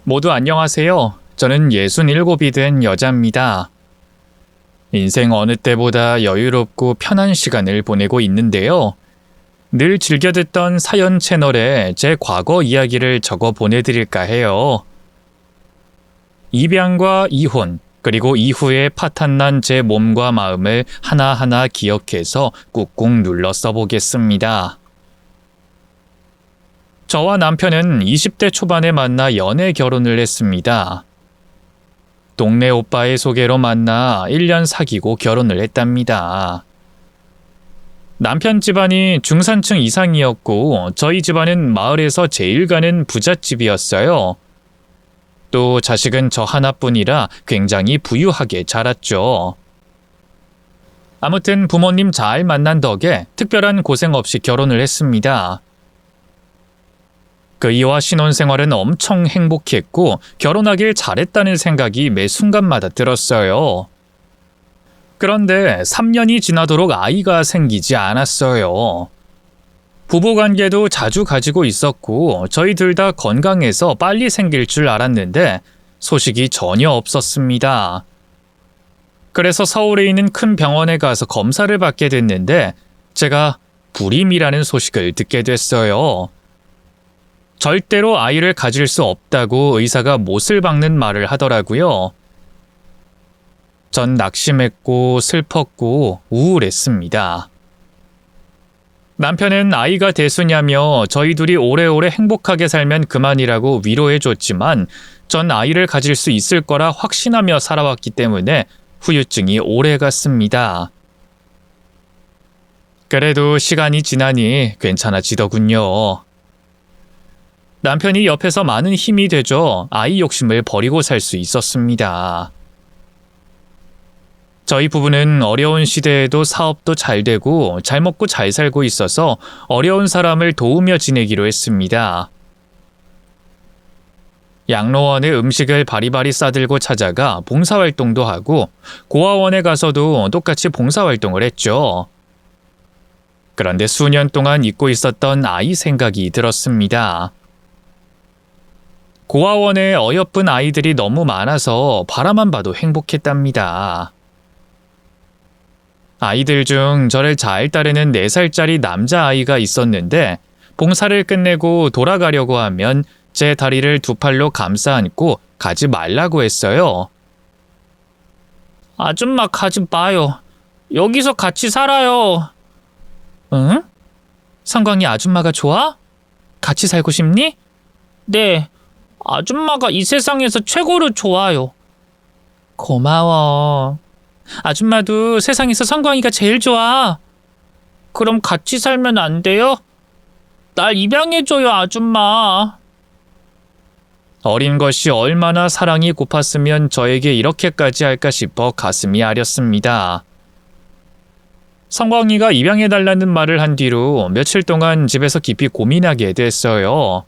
모두 안녕하세요. 저는 67이 된 여자입니다. 인생 어느 때보다 여유롭고 편한 시간을 보내고 있는데요. 늘 즐겨 듣던 사연 채널에 제 과거 이야기를 적어 보내드릴까 해요. 입양과 이혼, 그리고 이후에 파탄난 제 몸과 마음을 하나하나 기억해서 꾹꾹 눌러 써보겠습니다. 저와 남편은 20대 초반에 만나 연애 결혼을 했습니다. 동네 오빠의 소개로 만나 1년 사귀고 결혼을 했답니다. 남편 집안이 중산층 이상이었고 저희 집안은 마을에서 제일 가는 부잣집이었어요. 또 자식은 저 하나뿐이라 굉장히 부유하게 자랐죠. 아무튼 부모님 잘 만난 덕에 특별한 고생 없이 결혼을 했습니다. 그이와 신혼생활은 엄청 행복했고 결혼하길 잘했다는 생각이 매 순간마다 들었어요. 그런데 3년이 지나도록 아이가 생기지 않았어요. 부부관계도 자주 가지고 있었고 저희 둘 다 건강해서 빨리 생길 줄 알았는데 소식이 전혀 없었습니다. 그래서 서울에 있는 큰 병원에 가서 검사를 받게 됐는데 제가 불임이라는 소식을 듣게 됐어요. 절대로 아이를 가질 수 없다고 의사가 못을 박는 말을 하더라고요. 전 낙심했고 슬펐고 우울했습니다. 남편은 아이가 대수냐며 저희 둘이 오래오래 행복하게 살면 그만이라고 위로해줬지만 전 아이를 가질 수 있을 거라 확신하며 살아왔기 때문에 후유증이 오래 갔습니다. 그래도 시간이 지나니 괜찮아지더군요. 남편이 옆에서 많은 힘이 되줘 아이 욕심을 버리고 살 수 있었습니다. 저희 부부는 어려운 시대에도 사업도 잘 되고 잘 먹고 잘 살고 있어서 어려운 사람을 도우며 지내기로 했습니다. 양로원에 음식을 바리바리 싸들고 찾아가 봉사활동도 하고 고아원에 가서도 똑같이 봉사활동을 했죠. 그런데 수년 동안 잊고 있었던 아이 생각이 들었습니다. 고아원에 어여쁜 아이들이 너무 많아서 바라만 봐도 행복했답니다. 아이들 중 저를 잘 따르는 4살짜리 남자아이가 있었는데 봉사를 끝내고 돌아가려고 하면 제 다리를 두 팔로 감싸 안고 가지 말라고 했어요. 아줌마 가지 마요. 여기서 같이 살아요. 응? 성광이 아줌마가 좋아? 같이 살고 싶니? 네. 아줌마가 이 세상에서 최고로 좋아요. 고마워. 아줌마도 세상에서 성광이가 제일 좋아. 그럼 같이 살면 안 돼요? 날 입양해줘요, 아줌마. 어린 것이 얼마나 사랑이 고팠으면 저에게 이렇게까지 할까 싶어 가슴이 아렸습니다. 성광이가 입양해달라는 말을 한 뒤로 며칠 동안 집에서 깊이 고민하게 됐어요.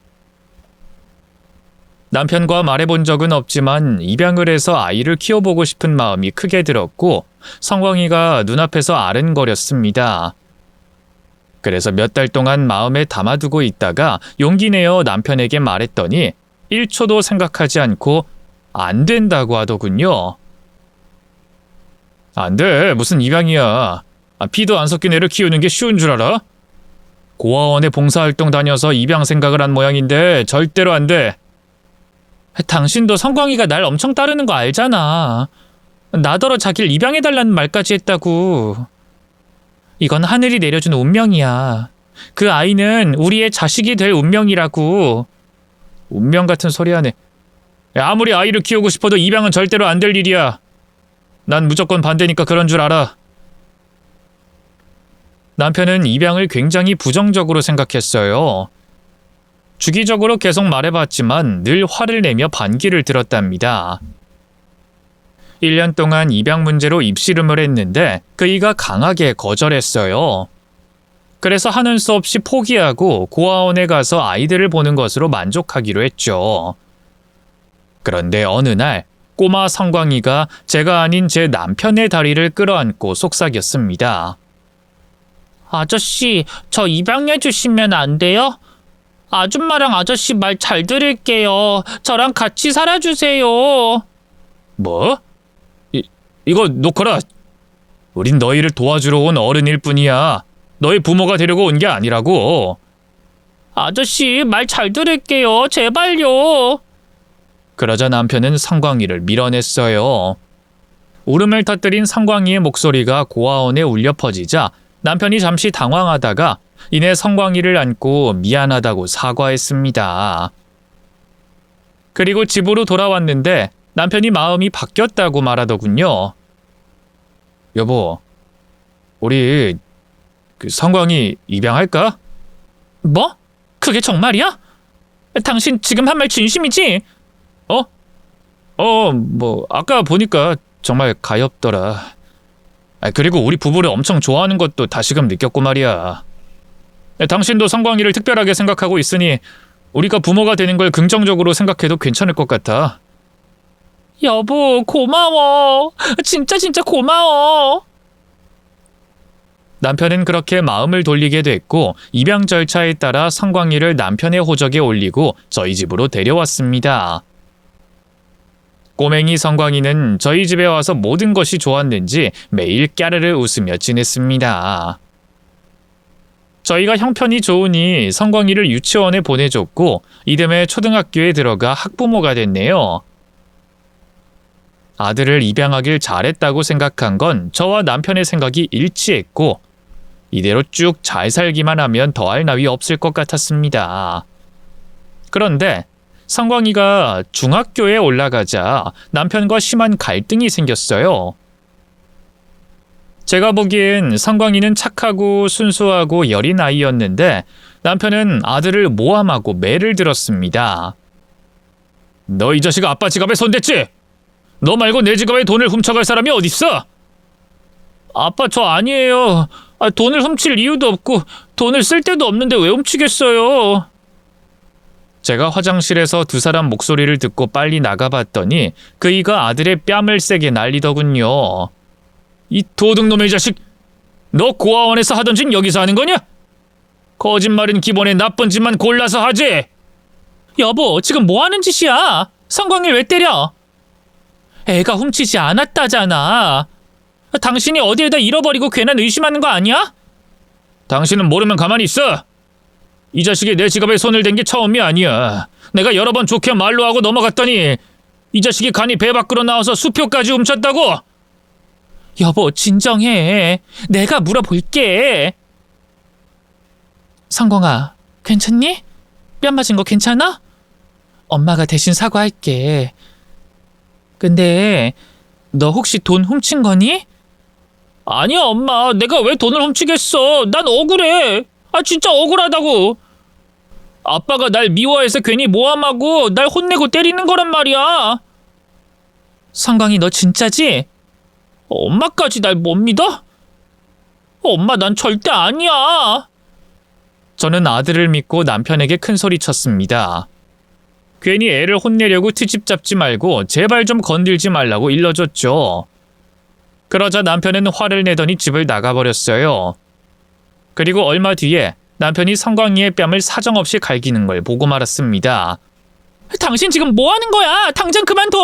남편과 말해본 적은 없지만 입양을 해서 아이를 키워보고 싶은 마음이 크게 들었고 성광이가 눈앞에서 아른거렸습니다. 그래서 몇 달 동안 마음에 담아두고 있다가 용기 내어 남편에게 말했더니 1초도 생각하지 않고 안 된다고 하더군요. 안 돼. 무슨 입양이야. 피도 안 섞인 애를 키우는 게 쉬운 줄 알아? 고아원에 봉사활동 다녀서 입양 생각을 한 모양인데 절대로 안 돼. 당신도 성광이가 날 엄청 따르는 거 알잖아. 나더러 자기를 입양해달라는 말까지 했다고. 이건 하늘이 내려준 운명이야. 그 아이는 우리의 자식이 될 운명이라고. 운명 같은 소리 하네. 아무리 아이를 키우고 싶어도 입양은 절대로 안 될 일이야. 난 무조건 반대니까 그런 줄 알아. 남편은 입양을 굉장히 부정적으로 생각했어요. 주기적으로 계속 말해봤지만 늘 화를 내며 반기를 들었답니다. 1년 동안 입양 문제로 입씨름을 했는데 그이가 강하게 거절했어요. 그래서 하는 수 없이 포기하고 고아원에 가서 아이들을 보는 것으로 만족하기로 했죠. 그런데 어느 날 꼬마 성광이가 제가 아닌 제 남편의 다리를 끌어안고 속삭였습니다. 아저씨, 저 입양해 주시면 안 돼요? 아줌마랑 아저씨 말 잘 들을게요. 저랑 같이 살아주세요. 뭐? 이거 놓거라. 우린 너희를 도와주러 온 어른일 뿐이야. 너희 부모가 되려고 온 게 아니라고. 아저씨 말 잘 들을게요. 제발요. 그러자 남편은 성광이를 밀어냈어요. 울음을 터뜨린 성광이의 목소리가 고아원에 울려 퍼지자 남편이 잠시 당황하다가 이내 성광이를 안고 미안하다고 사과했습니다. 그리고 집으로 돌아왔는데 남편이 마음이 바뀌었다고 말하더군요. 여보, 우리 성광이 입양할까? 뭐? 그게 정말이야? 당신 지금 한 말 진심이지? 뭐 아까 보니까 정말 가엾더라. 그리고 우리 부부를 엄청 좋아하는 것도 다시금 느꼈고 말이야. 당신도 성광이를 특별하게 생각하고 있으니 우리가 부모가 되는 걸 긍정적으로 생각해도 괜찮을 것 같아. 여보, 고마워. 진짜 고마워. 남편은 그렇게 마음을 돌리게 됐고 입양 절차에 따라 성광이를 남편의 호적에 올리고 저희 집으로 데려왔습니다. 꼬맹이 성광이는 저희 집에 와서 모든 것이 좋았는지 매일 까르르 웃으며 지냈습니다. 저희가 형편이 좋으니 성광이를 유치원에 보내줬고 이듬해 초등학교에 들어가 학부모가 됐네요. 아들을 입양하길 잘했다고 생각한 건 저와 남편의 생각이 일치했고 이대로 쭉 잘 살기만 하면 더할 나위 없을 것 같았습니다. 그런데 성광이가 중학교에 올라가자 남편과 심한 갈등이 생겼어요. 제가 보기엔 성광이는 착하고 순수하고 여린 아이였는데 남편은 아들을 모함하고 매를 들었습니다. 너 이 자식아 아빠 지갑에 손댔지? 너 말고 내 지갑에 돈을 훔쳐갈 사람이 어딨어? 아빠 저 아니에요. 돈을 훔칠 이유도 없고 돈을 쓸 데도 없는데 왜 훔치겠어요? 제가 화장실에서 두 사람 목소리를 듣고 빨리 나가봤더니 그이가 아들의 뺨을 세게 날리더군요. 이 도둑놈의 자식! 너 고아원에서 하던 짓 여기서 하는 거냐? 거짓말은 기본에 나쁜 짓만 골라서 하지! 여보, 지금 뭐 하는 짓이야? 성광이를 왜 때려? 애가 훔치지 않았다잖아. 당신이 어디에다 잃어버리고 괜한 의심하는 거 아니야? 당신은 모르면 가만히 있어! 이 자식이 내 지갑에 손을 댄 게 처음이 아니야. 내가 여러 번 좋게 말로 하고 넘어갔더니 이 자식이 간이 배 밖으로 나와서 수표까지 훔쳤다고! 여보, 진정해. 내가 물어볼게. 성광아, 괜찮니? 뺨 맞은 거 괜찮아? 엄마가 대신 사과할게. 근데 너 혹시 돈 훔친 거니? 아니야, 엄마. 내가 왜 돈을 훔치겠어. 난 억울해. 진짜 억울하다고. 아빠가 날 미워해서 괜히 모함하고 날 혼내고 때리는 거란 말이야. 성광이 너 진짜지? 엄마까지 날 못 믿어? 엄마, 난 절대 아니야. 저는 아들을 믿고 남편에게 큰 소리 쳤습니다. 괜히 애를 혼내려고 트집 잡지 말고 제발 좀 건들지 말라고 일러줬죠. 그러자 남편은 화를 내더니 집을 나가버렸어요. 그리고 얼마 뒤에 남편이 성광이의 뺨을 사정없이 갈기는 걸 보고 말았습니다. 당신 지금 뭐 하는 거야? 당장 그만둬!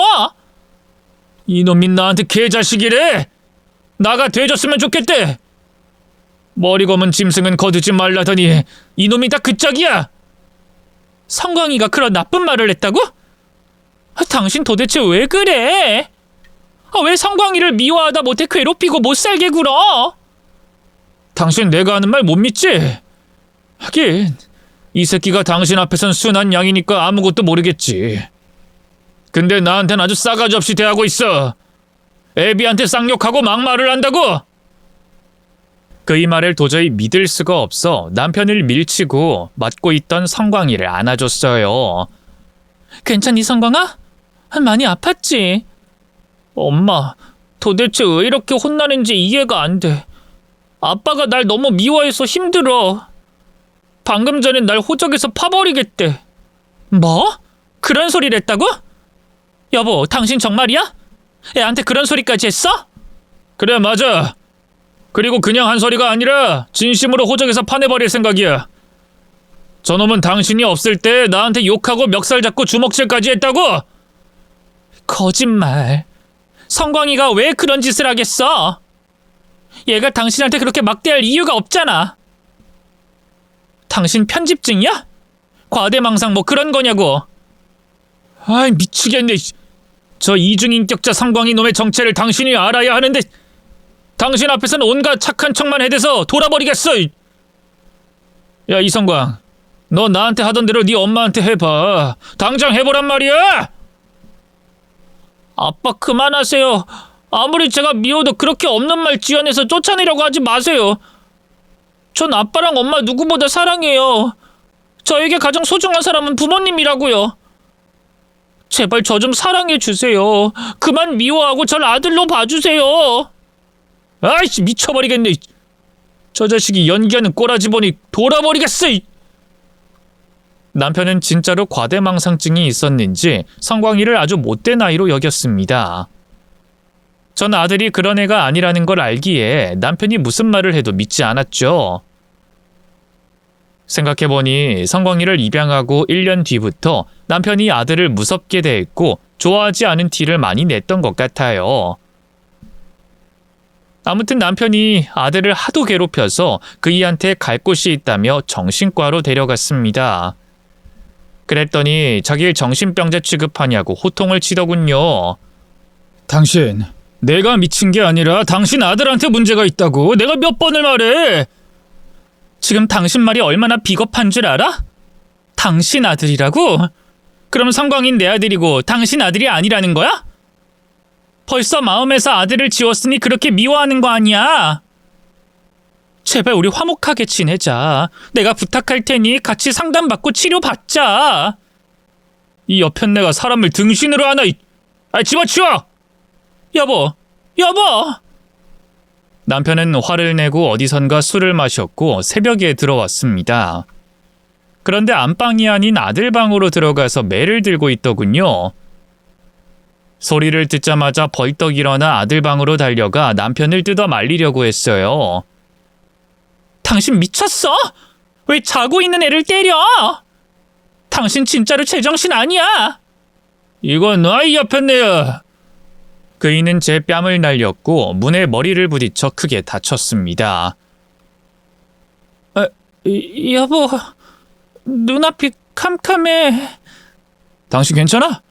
이놈이 나한테 개자식이래! 나가 돼줬으면 좋겠대! 머리 검은 짐승은 거두지 말라더니 이놈이 다 그 짝이야! 성광이가 그런 나쁜 말을 했다고? 당신 도대체 왜 그래? 왜 성광이를 미워하다 못해 괴롭히고 못 살게 굴어? 당신 내가 하는 말 못 믿지? 하긴 이 새끼가 당신 앞에선 순한 양이니까 아무것도 모르겠지. 근데 나한텐 아주 싸가지 없이 대하고 있어. 애비한테 쌍욕하고 막말을 한다고? 그의 말을 도저히 믿을 수가 없어 남편을 밀치고 맞고 있던 성광이를 안아줬어요. 괜찮니, 성광아? 많이 아팠지? 엄마, 도대체 왜 이렇게 혼나는지 이해가 안 돼. 아빠가 날 너무 미워해서 힘들어. 방금 전엔 날 호적에서 파버리겠대. 뭐? 그런 소리를 했다고? 여보, 당신 정말이야? 애한테 그런 소리까지 했어? 그래, 맞아. 그리고 그냥 한 소리가 아니라 진심으로 호적에서 파내버릴 생각이야. 저놈은 당신이 없을 때 나한테 욕하고 멱살 잡고 주먹질까지 했다고? 거짓말. 성광이가 왜 그런 짓을 하겠어? 얘가 당신한테 그렇게 막대할 이유가 없잖아. 당신 편집증이야? 과대망상 뭐 그런 거냐고. 아이, 미치겠네. 저 이중인격자 성광이 놈의 정체를 당신이 알아야 하는데 당신 앞에서는 온갖 착한 척만 해대서 돌아버리겠어. 야, 이성광, 너 나한테 하던 대로 네 엄마한테 해봐. 당장 해보란 말이야. 아빠 그만하세요. 아무리 제가 미워도 그렇게 없는 말 지어내서 쫓아내려고 하지 마세요. 전 아빠랑 엄마 누구보다 사랑해요. 저에게 가장 소중한 사람은 부모님이라고요. 제발 저 좀 사랑해 주세요. 그만 미워하고 절 아들로 봐주세요. 아이씨, 미쳐버리겠네. 저 자식이 연기하는 꼬라지 보니 돌아버리겠어. 남편은 진짜로 과대망상증이 있었는지 성광이를 아주 못된 아이로 여겼습니다. 전 아들이 그런 애가 아니라는 걸 알기에 남편이 무슨 말을 해도 믿지 않았죠. 생각해보니 성광이를 입양하고 1년 뒤부터 남편이 아들을 무섭게 대했고 좋아하지 않은 티를 많이 냈던 것 같아요. 아무튼 남편이 아들을 하도 괴롭혀서 그이한테 갈 곳이 있다며 정신과로 데려갔습니다. 그랬더니 자기를 정신병자 취급하냐고 호통을 치더군요. 당신, 내가 미친 게 아니라 당신 아들한테 문제가 있다고 내가 몇 번을 말해. 지금 당신 말이 얼마나 비겁한 줄 알아? 당신 아들이라고? 그럼 성광인 내 아들이고 당신 아들이 아니라는 거야? 벌써 마음에서 아들을 지웠으니 그렇게 미워하는 거 아니야? 제발 우리 화목하게 지내자. 내가 부탁할 테니 같이 상담받고 치료받자. 이 여편네가 사람을 등신으로 하나. 집어치워! 여보. 남편은 화를 내고 어디선가 술을 마셨고 새벽에 들어왔습니다. 그런데 안방이 아닌 아들 방으로 들어가서 매를 들고 있더군요. 소리를 듣자마자 벌떡 일어나 아들 방으로 달려가 남편을 뜯어 말리려고 했어요. 당신 미쳤어? 왜 자고 있는 애를 때려? 당신 진짜로 제정신 아니야. 이건 아이 여편네야. 그이는 제 뺨을 날렸고 문에 머리를 부딪혀 크게 다쳤습니다. 여보, 눈앞이 캄캄해. 당신 괜찮아?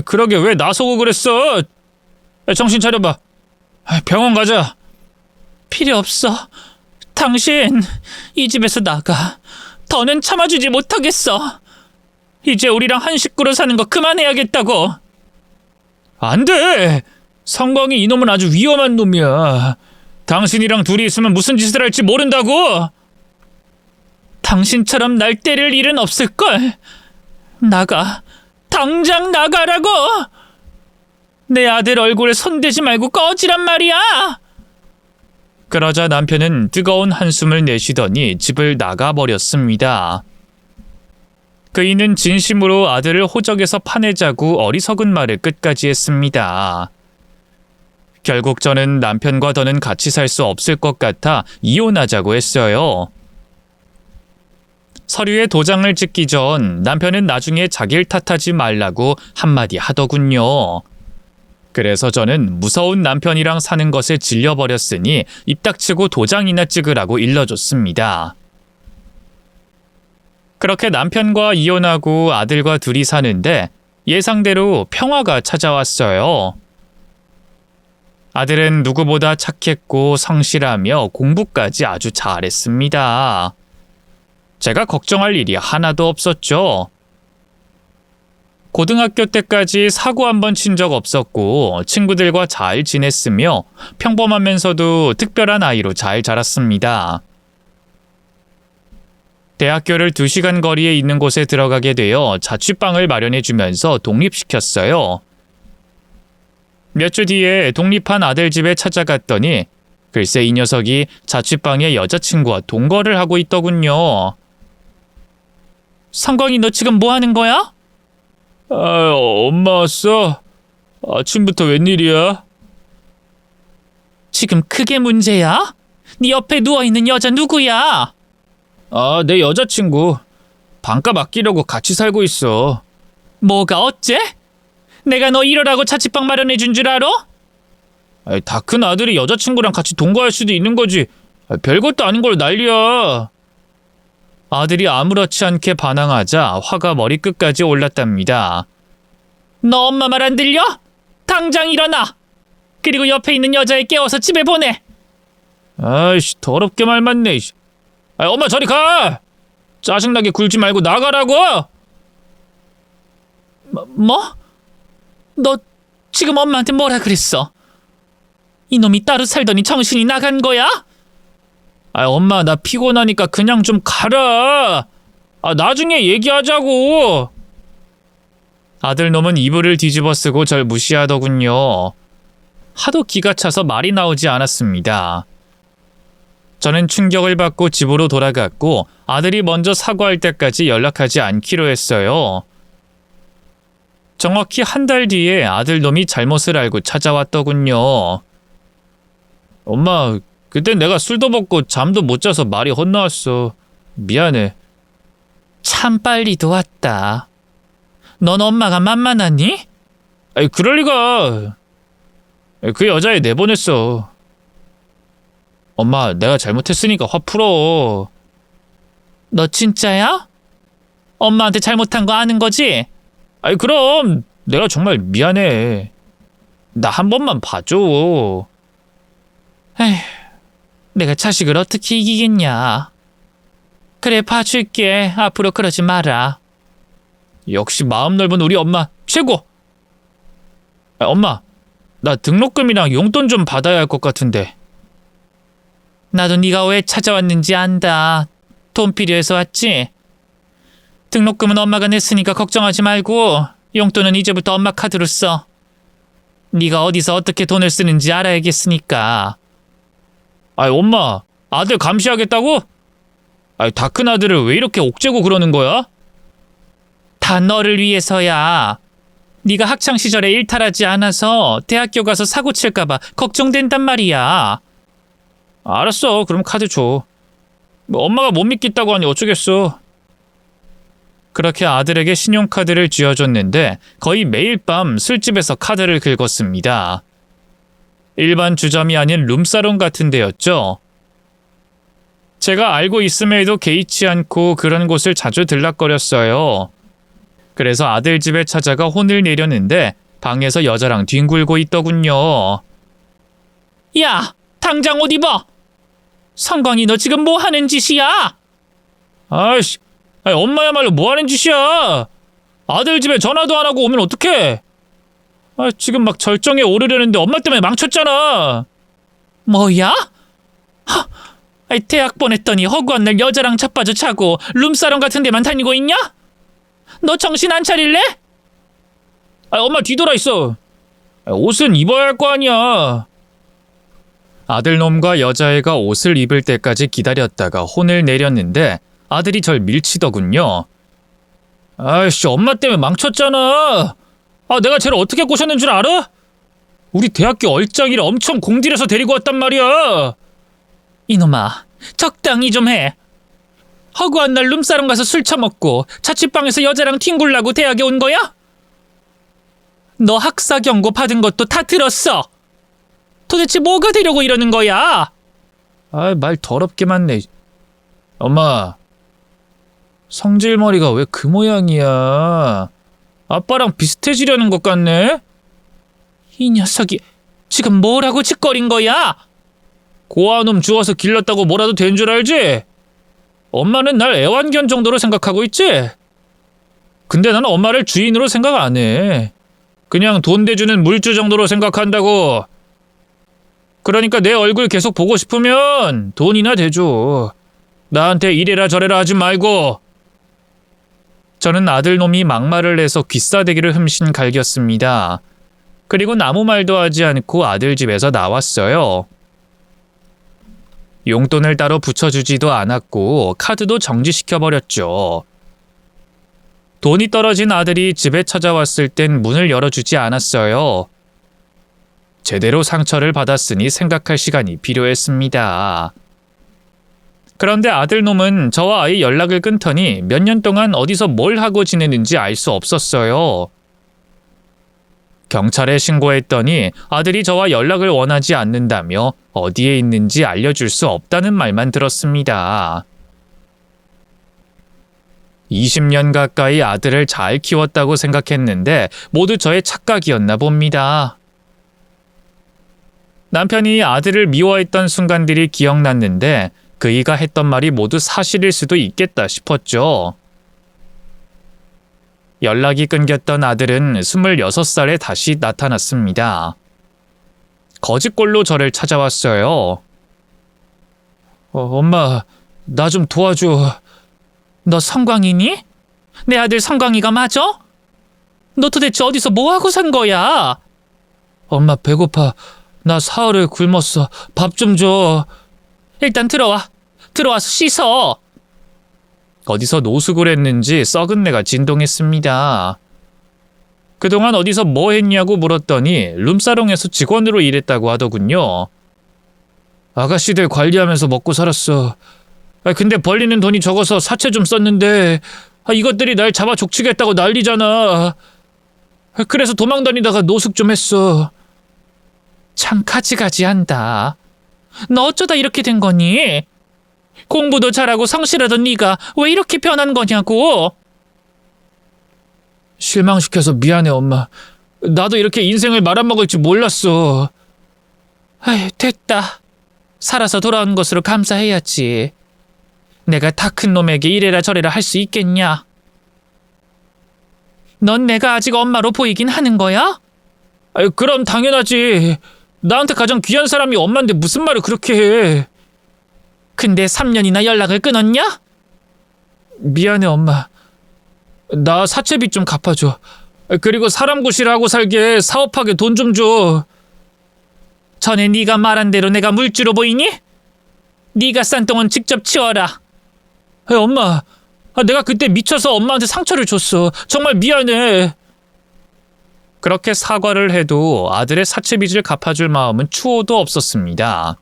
그러게 왜 나서고 그랬어? 정신 차려봐. 병원 가자. 필요 없어. 당신 이 집에서 나가. 더는 참아주지 못하겠어. 이제 우리랑 한 식구로 사는 거 그만해야겠다고. 안 돼! 성광이 이놈은 아주 위험한 놈이야. 당신이랑 둘이 있으면 무슨 짓을 할지 모른다고! 당신처럼 날 때릴 일은 없을걸. 나가. 당장 나가라고! 내 아들 얼굴에 손대지 말고 꺼지란 말이야! 그러자 남편은 뜨거운 한숨을 내쉬더니 집을 나가버렸습니다. 그이는 진심으로 아들을 호적에서 파내자고 어리석은 말을 끝까지 했습니다. 결국 저는 남편과 더는 같이 살 수 없을 것 같아 이혼하자고 했어요. 서류에 도장을 찍기 전 남편은 나중에 자기를 탓하지 말라고 한마디 하더군요. 그래서 저는 무서운 남편이랑 사는 것에 질려버렸으니 입 닥치고 도장이나 찍으라고 일러줬습니다. 그렇게 남편과 이혼하고 아들과 둘이 사는데 예상대로 평화가 찾아왔어요. 아들은 누구보다 착했고 성실하며 공부까지 아주 잘했습니다. 제가 걱정할 일이 하나도 없었죠. 고등학교 때까지 사고 한 번 친 적 없었고 친구들과 잘 지냈으며 평범하면서도 특별한 아이로 잘 자랐습니다. 대학교를 2시간 거리에 있는 곳에 들어가게 되어 자취방을 마련해주면서 독립시켰어요. 몇 주 뒤에 독립한 아들 집에 찾아갔더니 글쎄 이 녀석이 자취방에 여자친구와 동거를 하고 있더군요. 성광이 너 지금 뭐 하는 거야? 엄마 왔어? 아침부터 웬일이야? 지금 그게 문제야? 네 옆에 누워있는 여자 누구야? 아, 내 여자친구. 반값 아끼려고 같이 살고 있어. 뭐가 어째? 내가 너 이러라고 자취방 마련해 준 줄 알아? 다 큰 아들이 여자친구랑 같이 동거할 수도 있는 거지. 별것도 아닌 걸 난리야. 아들이 아무렇지 않게 반항하자 화가 머리끝까지 올랐답니다. 너 엄마 말 안 들려? 당장 일어나! 그리고 옆에 있는 여자애 깨워서 집에 보내! 아이씨, 더럽게 말 많네. 이씨. 엄마 저리 가! 짜증나게 굴지 말고 나가라고! 뭐? 너 지금 엄마한테 뭐라 그랬어? 이놈이 따로 살더니 정신이 나간 거야? 엄마 나 피곤하니까 그냥 좀 가라. 나중에 얘기하자고. 아들놈은 이불을 뒤집어 쓰고 절 무시하더군요. 하도 기가 차서 말이 나오지 않았습니다. 저는 충격을 받고 집으로 돌아갔고 아들이 먼저 사과할 때까지 연락하지 않기로 했어요. 정확히 한 달 뒤에 아들놈이 잘못을 알고 찾아왔더군요. 엄마, 그땐 내가 술도 먹고 잠도 못 자서 말이 헛나왔어. 미안해. 참 빨리도 왔다. 넌 엄마가 만만하니? 그럴 리가. 그 여자애 내보냈어. 엄마, 내가 잘못했으니까 화 풀어. 너 진짜야? 엄마한테 잘못한 거 아는 거지? 그럼 내가 정말 미안해. 나 한 번만 봐줘. 에휴, 내가 자식을 어떻게 이기겠냐. 그래, 봐줄게. 앞으로 그러지 마라. 역시 마음 넓은 우리 엄마 최고. 엄마, 나 등록금이랑 용돈 좀 받아야 할 것 같은데. 나도 네가 왜 찾아왔는지 안다. 돈 필요해서 왔지? 등록금은 엄마가 냈으니까 걱정하지 말고 용돈은 이제부터 엄마 카드로 써. 네가 어디서 어떻게 돈을 쓰는지 알아야겠으니까. 엄마, 아들 감시하겠다고? 다 큰 아들을 왜 이렇게 옥죄고 그러는 거야? 다 너를 위해서야. 네가 학창시절에 일탈하지 않아서 대학교 가서 사고 칠까봐 걱정된단 말이야. 알았어, 그럼 카드 줘. 엄마가 못 믿겠다고 하니 어쩌겠어. 그렇게 아들에게 신용카드를 쥐어줬는데 거의 매일 밤 술집에서 카드를 긁었습니다. 일반 주점이 아닌 룸사롱 같은 데였죠. 제가 알고 있음에도 개의치 않고 그런 곳을 자주 들락거렸어요. 그래서 아들 집에 찾아가 혼을 내려는데 방에서 여자랑 뒹굴고 있더군요. 야, 당장 옷 입어. 성광이 너 지금 뭐 하는 짓이야? 아이씨, 엄마야말로 뭐 하는 짓이야? 아들 집에 전화도 안 하고 오면 어떡해? 지금 막 절정에 오르려는데 엄마 때문에 망쳤잖아. 뭐야? 대학 보냈더니 허구한 날 여자랑 자빠져 자고 룸사롱 같은 데만 다니고 있냐? 너 정신 안 차릴래? 엄마 뒤돌아 있어. 옷은 입어야 할 거 아니야. 아들놈과 여자애가 옷을 입을 때까지 기다렸다가 혼을 내렸는데 아들이 절 밀치더군요. 아이씨, 엄마 때문에 망쳤잖아. 내가 쟤를 어떻게 꼬셨는 줄 알아? 우리 대학교 얼짱이를 엄청 공들여서 데리고 왔단 말이야. 이놈아, 적당히 좀 해. 허구한 날 룸사롱 가서 술 처먹고 자취방에서 여자랑 튕굴라고 대학에 온 거야? 너 학사 경고 받은 것도 다 들었어. 도대체 뭐가 되려고 이러는 거야? 말 더럽게 많네. 엄마, 성질머리가 왜 그 모양이야? 아빠랑 비슷해지려는 것 같네? 이 녀석이 지금 뭐라고 짓거린 거야? 고아놈 주워서 길렀다고 뭐라도 된 줄 알지? 엄마는 날 애완견 정도로 생각하고 있지? 근데 나는 엄마를 주인으로 생각 안 해. 그냥 돈 대주는 물주 정도로 생각한다고. 그러니까 내 얼굴 계속 보고 싶으면 돈이나 대줘. 나한테 이래라 저래라 하지 말고. 저는 아들놈이 막말을 해서 귀싸대기를 흠씬 갈겼습니다. 그리고 아무 말도 하지 않고 아들 집에서 나왔어요. 용돈을 따로 붙여주지도 않았고 카드도 정지시켜버렸죠. 돈이 떨어진 아들이 집에 찾아왔을 땐 문을 열어주지 않았어요. 제대로 상처를 받았으니 생각할 시간이 필요했습니다. 그런데 아들놈은 저와 아예 연락을 끊더니 몇 년 동안 어디서 뭘 하고 지내는지 알 수 없었어요. 경찰에 신고했더니 아들이 저와 연락을 원하지 않는다며 어디에 있는지 알려줄 수 없다는 말만 들었습니다. 20년 가까이 아들을 잘 키웠다고 생각했는데 모두 저의 착각이었나 봅니다. 남편이 아들을 미워했던 순간들이 기억났는데 그이가 했던 말이 모두 사실일 수도 있겠다 싶었죠. 연락이 끊겼던 아들은 26살에 다시 나타났습니다. 거짓골로 저를 찾아왔어요. 엄마, 나 좀 도와줘. 너 성광이니? 내 아들 성광이가 맞아? 너 도대체 어디서 뭐하고 산 거야? 엄마 배고파. 나 사흘을 굶었어. 밥 좀 줘. 일단 들어와. 들어와서 씻어. 어디서 노숙을 했는지 썩은 내가 진동했습니다. 그동안 어디서 뭐 했냐고 물었더니 룸사롱에서 직원으로 일했다고 하더군요. 아가씨들 관리하면서 먹고 살았어. 근데 벌리는 돈이 적어서 사채 좀 썼는데 이것들이 날 잡아 족치겠다고 난리잖아. 그래서 도망 다니다가 노숙 좀 했어. 참 가지가지한다. 너 어쩌다 이렇게 된 거니? 공부도 잘하고 성실하던 네가 왜 이렇게 변한 거냐고. 실망시켜서 미안해 엄마. 나도 이렇게 인생을 말아먹을 줄 몰랐어. 아휴, 됐다. 살아서 돌아온 것으로 감사해야지. 내가 다 큰 놈에게 이래라 저래라 할 수 있겠냐? 넌 내가 아직 엄마로 보이긴 하는 거야? 그럼 당연하지. 나한테 가장 귀한 사람이 엄마인데 무슨 말을 그렇게 해. 근데 3년이나 연락을 끊었냐? 미안해 엄마. 나 사채빚 좀 갚아줘. 그리고 사람 구실하고 살게 사업하게 돈 좀 줘. 전에 네가 말한 대로 내가 물주로 보이니? 네가 싼 똥은 직접 치워라. 엄마, 내가 그때 미쳐서 엄마한테 상처를 줬어. 정말 미안해. 그렇게 사과를 해도 아들의 사채빚을 갚아줄 마음은 추호도 없었습니다.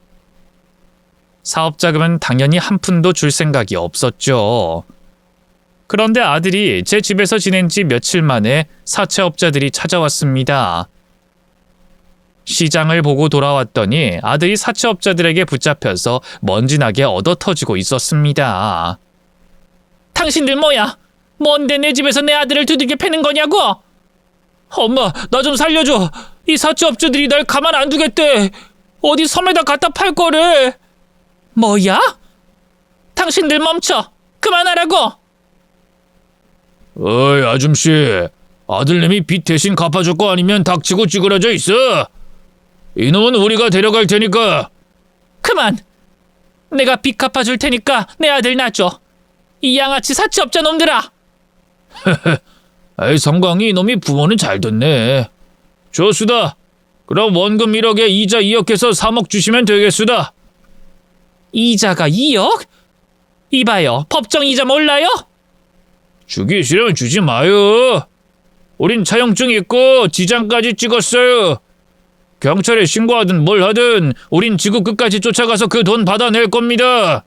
사업자금은 당연히 한 푼도 줄 생각이 없었죠. 그런데 아들이 제 집에서 지낸 지 며칠 만에 사채업자들이 찾아왔습니다. 시장을 보고 돌아왔더니 아들이 사채업자들에게 붙잡혀서 먼지나게 얻어터지고 있었습니다. 당신들 뭐야? 뭔데 내 집에서 내 아들을 두들겨 패는 거냐고? 엄마, 나 좀 살려줘. 이 사채업자들이 날 가만 안 두겠대. 어디 섬에다 갖다 팔 거래. 뭐야? 당신들 멈춰. 그만하라고. 어이 아줌씨, 아들님이 빚 대신 갚아줄 거 아니면 닥치고 찌그러져 있어. 이놈은 우리가 데려갈 테니까. 그만. 내가 빚 갚아줄 테니까 내 아들 놔줘. 이 양아치 사채업자 놈들아. 아이 성광이 이놈이 부모는 잘 됐네. 좋수다. 그럼 원금 1억에 이자 2억 해서 3억 주시면 되겠수다. 이자가 2억? 이봐요, 법정 이자 몰라요? 주기 싫으면 주지 마요. 우린 차용증 있고 지장까지 찍었어요. 경찰에 신고하든 뭘 하든 우린 지구 끝까지 쫓아가서 그 돈 받아낼 겁니다.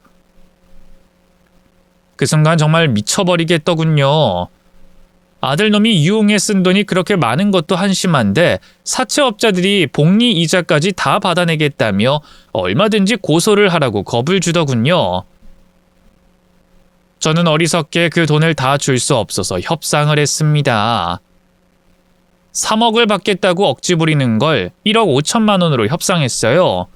그 순간 정말 미쳐버리겠더군요. 아들놈이 유흥에 쓴 돈이 그렇게 많은 것도 한심한데 사채업자들이 복리 이자까지 다 받아내겠다며 얼마든지 고소를 하라고 겁을 주더군요. 저는 어리석게 그 돈을 다 줄 수 없어서 협상을 했습니다. 3억을 받겠다고 억지 부리는 걸 1억 5천만 원으로 협상했어요.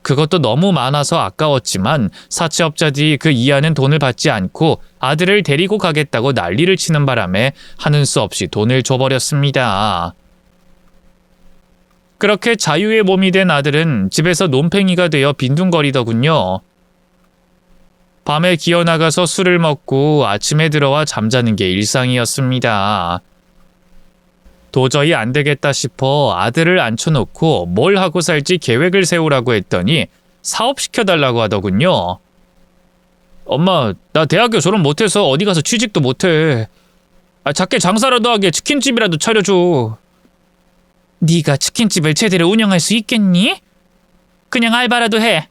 그것도 너무 많아서 아까웠지만 사채업자들이 그 이하는 돈을 받지 않고 아들을 데리고 가겠다고 난리를 치는 바람에 하는 수 없이 돈을 줘버렸습니다. 그렇게 자유의 몸이 된 아들은 집에서 논팽이가 되어 빈둥거리더군요. 밤에 기어나가서 술을 먹고 아침에 들어와 잠자는 게 일상이었습니다. 도저히 안 되겠다 싶어 아들을 앉혀놓고 뭘 하고 살지 계획을 세우라고 했더니 사업시켜달라고 하더군요. 엄마, 나 대학교 졸업 못해서 어디 가서 취직도 못해. 작게 장사라도 하게 치킨집이라도 차려줘. 네가 치킨집을 제대로 운영할 수 있겠니? 그냥 알바라도 해.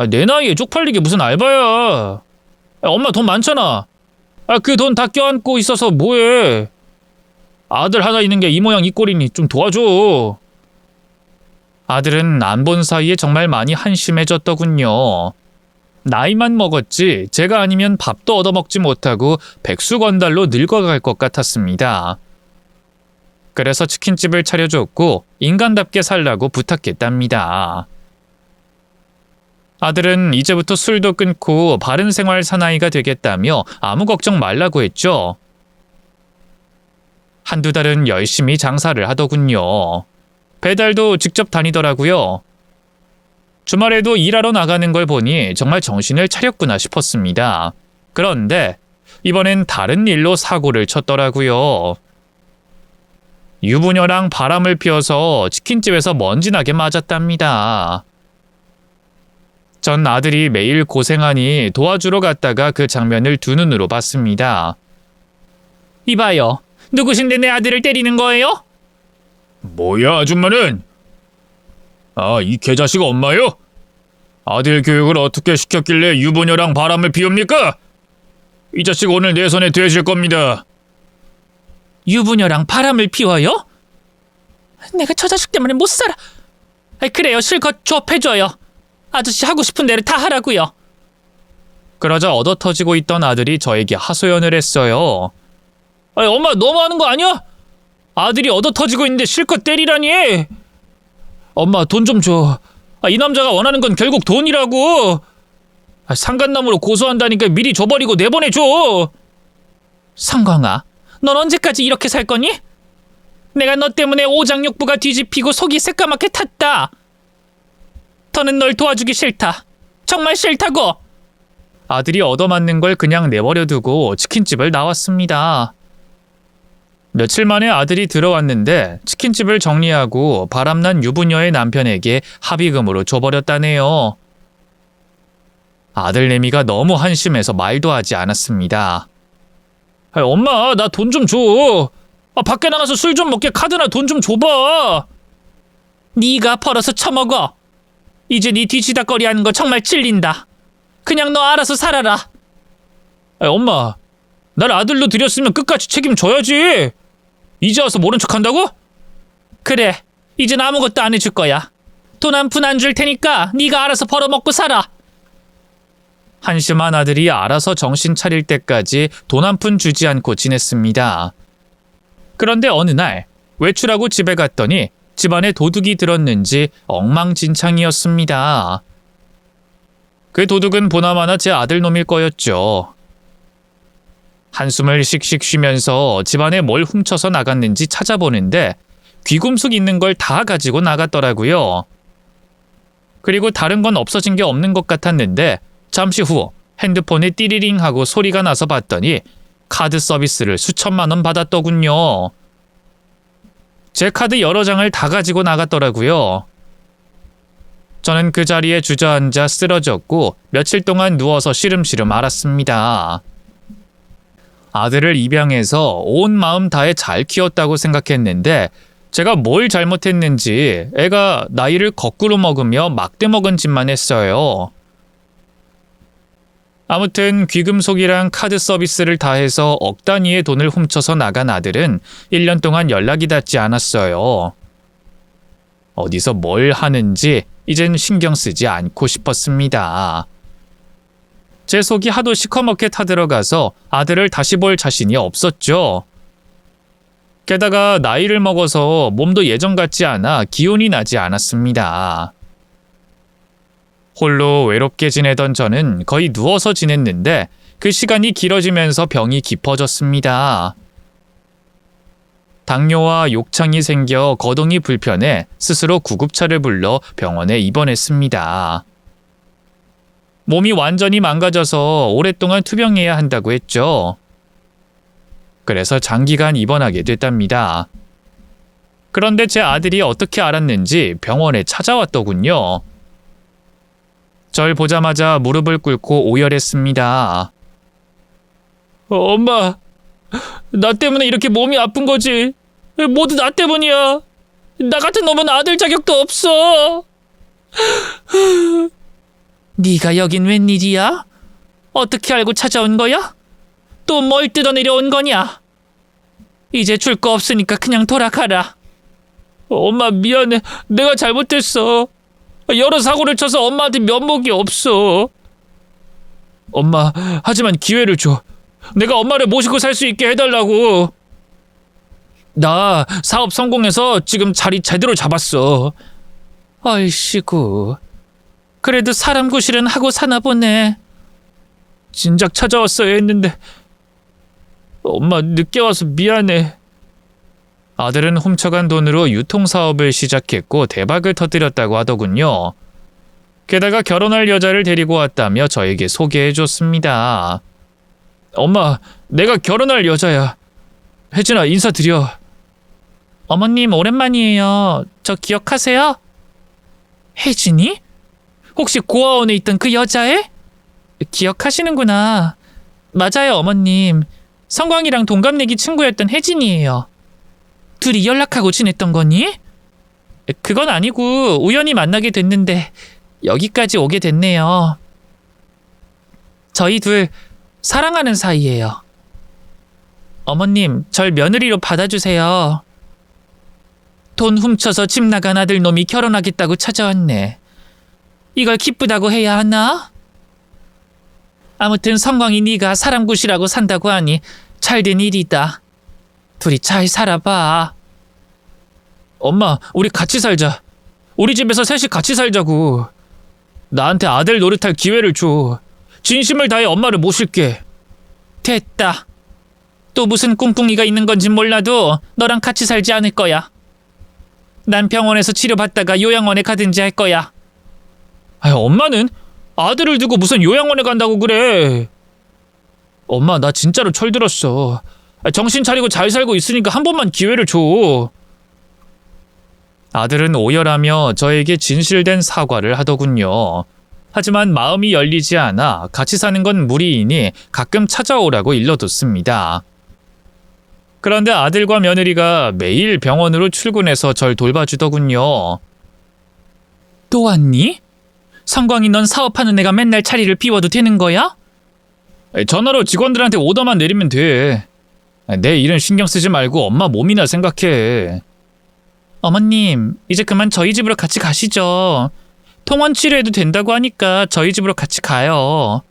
내 나이에 쪽팔리게 무슨 알바야. 엄마 돈 많잖아. 그 돈 다 껴안고 있어서 뭐해. 아들 하나 있는 게 이 모양 이 꼴이니 좀 도와줘. 아들은 안 본 사이에 정말 많이 한심해졌더군요. 나이만 먹었지 제가 아니면 밥도 얻어먹지 못하고 백수건달로 늙어갈 것 같았습니다. 그래서 치킨집을 차려줬고 인간답게 살라고 부탁했답니다. 아들은 이제부터 술도 끊고 바른 생활 사나이가 되겠다며 아무 걱정 말라고 했죠. 한두 달은 열심히 장사를 하더군요. 배달도 직접 다니더라고요. 주말에도 일하러 나가는 걸 보니 정말 정신을 차렸구나 싶었습니다. 그런데 이번엔 다른 일로 사고를 쳤더라고요. 유부녀랑 바람을 피워서 치킨집에서 먼지나게 맞았답니다. 전 아들이 매일 고생하니 도와주러 갔다가 그 장면을 두 눈으로 봤습니다. 이봐요. 누구신데 내 아들을 때리는 거예요? 뭐야 아줌마는? 이 개자식 엄마요? 아들 교육을 어떻게 시켰길래 유부녀랑 바람을 피웁니까? 이 자식 오늘 내 손에 돼질 겁니다. 유부녀랑 바람을 피워요? 내가 저 자식 때문에 못 살아. 그래요. 실컷 조업해줘요. 아저씨 하고 싶은 대로 다 하라고요. 그러자 얻어터지고 있던 아들이 저에게 하소연을 했어요. 엄마 너무하는 거 아니야? 아들이 얻어터지고 있는데 실컷 때리라니. 엄마 돈 좀 줘. 이 남자가 원하는 건 결국 돈이라고. 상간남으로 고소한다니까 미리 줘버리고 내보내줘. 성광아, 넌 언제까지 이렇게 살 거니? 내가 너 때문에 오장육부가 뒤집히고 속이 새까맣게 탔다. 더는 널 도와주기 싫다. 정말 싫다고. 아들이 얻어맞는 걸 그냥 내버려두고 치킨집을 나왔습니다. 며칠 만에 아들이 들어왔는데 치킨집을 정리하고 바람난 유부녀의 남편에게 합의금으로 줘버렸다네요. 아들내미가 너무 한심해서 말도 하지 않았습니다. 엄마 나 돈 좀 줘. 밖에 나가서 술 좀 먹게 카드나 돈 좀 줘봐. 네가 벌어서 처먹어. 이제 네 뒤치다거리 하는 거 정말 찔린다. 그냥 너 알아서 살아라. 엄마 날 아들로 들였으면 끝까지 책임져야지. 이제 와서 모른 척한다고? 그래, 이젠 아무것도 안 해줄 거야. 돈 한 푼 안 줄 테니까 네가 알아서 벌어먹고 살아. 한심한 아들이 알아서 정신 차릴 때까지 돈 한 푼 주지 않고 지냈습니다. 그런데 어느 날 외출하고 집에 갔더니 집안에 도둑이 들었는지 엉망진창이었습니다. 그 도둑은 보나마나 제 아들 놈일 거였죠. 한숨을 씩씩 쉬면서 집안에 뭘 훔쳐서 나갔는지 찾아보는데 귀금속 있는 걸 다 가지고 나갔더라고요. 그리고 다른 건 없어진 게 없는 것 같았는데 잠시 후 핸드폰에 띠리링 하고 소리가 나서 봤더니 카드 서비스를 수천만 원 받았더군요. 제 카드 여러 장을 다 가지고 나갔더라고요. 저는 그 자리에 주저앉아 쓰러졌고 며칠 동안 누워서 시름시름 앓았습니다. 아들을 입양해서 온 마음 다해 잘 키웠다고 생각했는데 제가 뭘 잘못했는지 애가 나이를 거꾸로 먹으며 막대 먹은 짓만 했어요. 아무튼 귀금속이랑 카드 서비스를 다 해서 억 단위의 돈을 훔쳐서 나간 아들은 1년 동안 연락이 닿지 않았어요. 어디서 뭘 하는지 이젠 신경 쓰지 않고 싶었습니다. 제 속이 하도 시커멓게 타들어가서 아들을 다시 볼 자신이 없었죠. 게다가 나이를 먹어서 몸도 예전 같지 않아 기운이 나지 않았습니다. 홀로 외롭게 지내던 저는 거의 누워서 지냈는데 그 시간이 길어지면서 병이 깊어졌습니다. 당뇨와 욕창이 생겨 거동이 불편해 스스로 구급차를 불러 병원에 입원했습니다. 몸이 완전히 망가져서 오랫동안 투병해야 한다고 했죠. 그래서 장기간 입원하게 됐답니다. 그런데 제 아들이 어떻게 알았는지 병원에 찾아왔더군요. 절 보자마자 무릎을 꿇고 오열했습니다. 엄마, 나 때문에 이렇게 몸이 아픈 거지. 모두 나 때문이야. 나 같은 놈은 아들 자격도 없어. 네가 여긴 웬일이야? 어떻게 알고 찾아온 거야? 또 뭘 뜯어내려온 거냐? 이제 줄 거 없으니까 그냥 돌아가라. 엄마 미안해. 내가 잘못했어. 여러 사고를 쳐서 엄마한테 면목이 없어. 엄마, 하지만 기회를 줘. 내가 엄마를 모시고 살 수 있게 해달라고. 나 사업 성공해서 지금 자리 제대로 잡았어. 아이씨구. 그래도 사람 구실은 하고 사나 보네. 진작 찾아왔어야 했는데. 엄마 늦게 와서 미안해. 아들은 훔쳐간 돈으로 유통사업을 시작했고 대박을 터뜨렸다고 하더군요. 게다가 결혼할 여자를 데리고 왔다며 저에게 소개해줬습니다. 엄마, 내가 결혼할 여자야. 혜진아, 인사드려. 어머님, 오랜만이에요. 저 기억하세요? 혜진이? 혹시 고아원에 있던 그 여자애? 기억하시는구나. 맞아요, 어머님. 성광이랑 동갑내기 친구였던 혜진이에요. 둘이 연락하고 지냈던 거니? 그건 아니고 우연히 만나게 됐는데 여기까지 오게 됐네요. 저희 둘 사랑하는 사이예요. 어머님, 절 며느리로 받아주세요. 돈 훔쳐서 집 나간 아들 놈이 결혼하겠다고 찾아왔네. 이걸 기쁘다고 해야 하나? 아무튼 성광이 네가 사람 구실하고 산다고 하니 잘된 일이다. 둘이 잘 살아봐. 엄마, 우리 같이 살자. 우리 집에서 셋이 같이 살자고. 나한테 아들 노릇할 기회를 줘. 진심을 다해 엄마를 모실게. 됐다. 또 무슨 꿍꿍이가 있는 건진 몰라도 너랑 같이 살지 않을 거야. 난 병원에서 치료받다가 요양원에 가든지 할 거야. 아유, 엄마는 아들을 두고 무슨 요양원에 간다고 그래. 엄마, 나 진짜로 철들었어. 정신 차리고 잘 살고 있으니까 한 번만 기회를 줘. 아들은 오열하며 저에게 진실된 사과를 하더군요. 하지만 마음이 열리지 않아 같이 사는 건 무리이니 가끔 찾아오라고 일러뒀습니다. 그런데 아들과 며느리가 매일 병원으로 출근해서 절 돌봐주더군요. 또 왔니? 성광이, 넌 사업하는 애가 맨날 자리를 비워도 되는 거야? 전화로 직원들한테 오더만 내리면 돼. 내 일은 신경 쓰지 말고 엄마 몸이나 생각해. 어머님, 이제 그만 저희 집으로 같이 가시죠. 통원 치료해도 된다고 하니까 저희 집으로 같이 가요.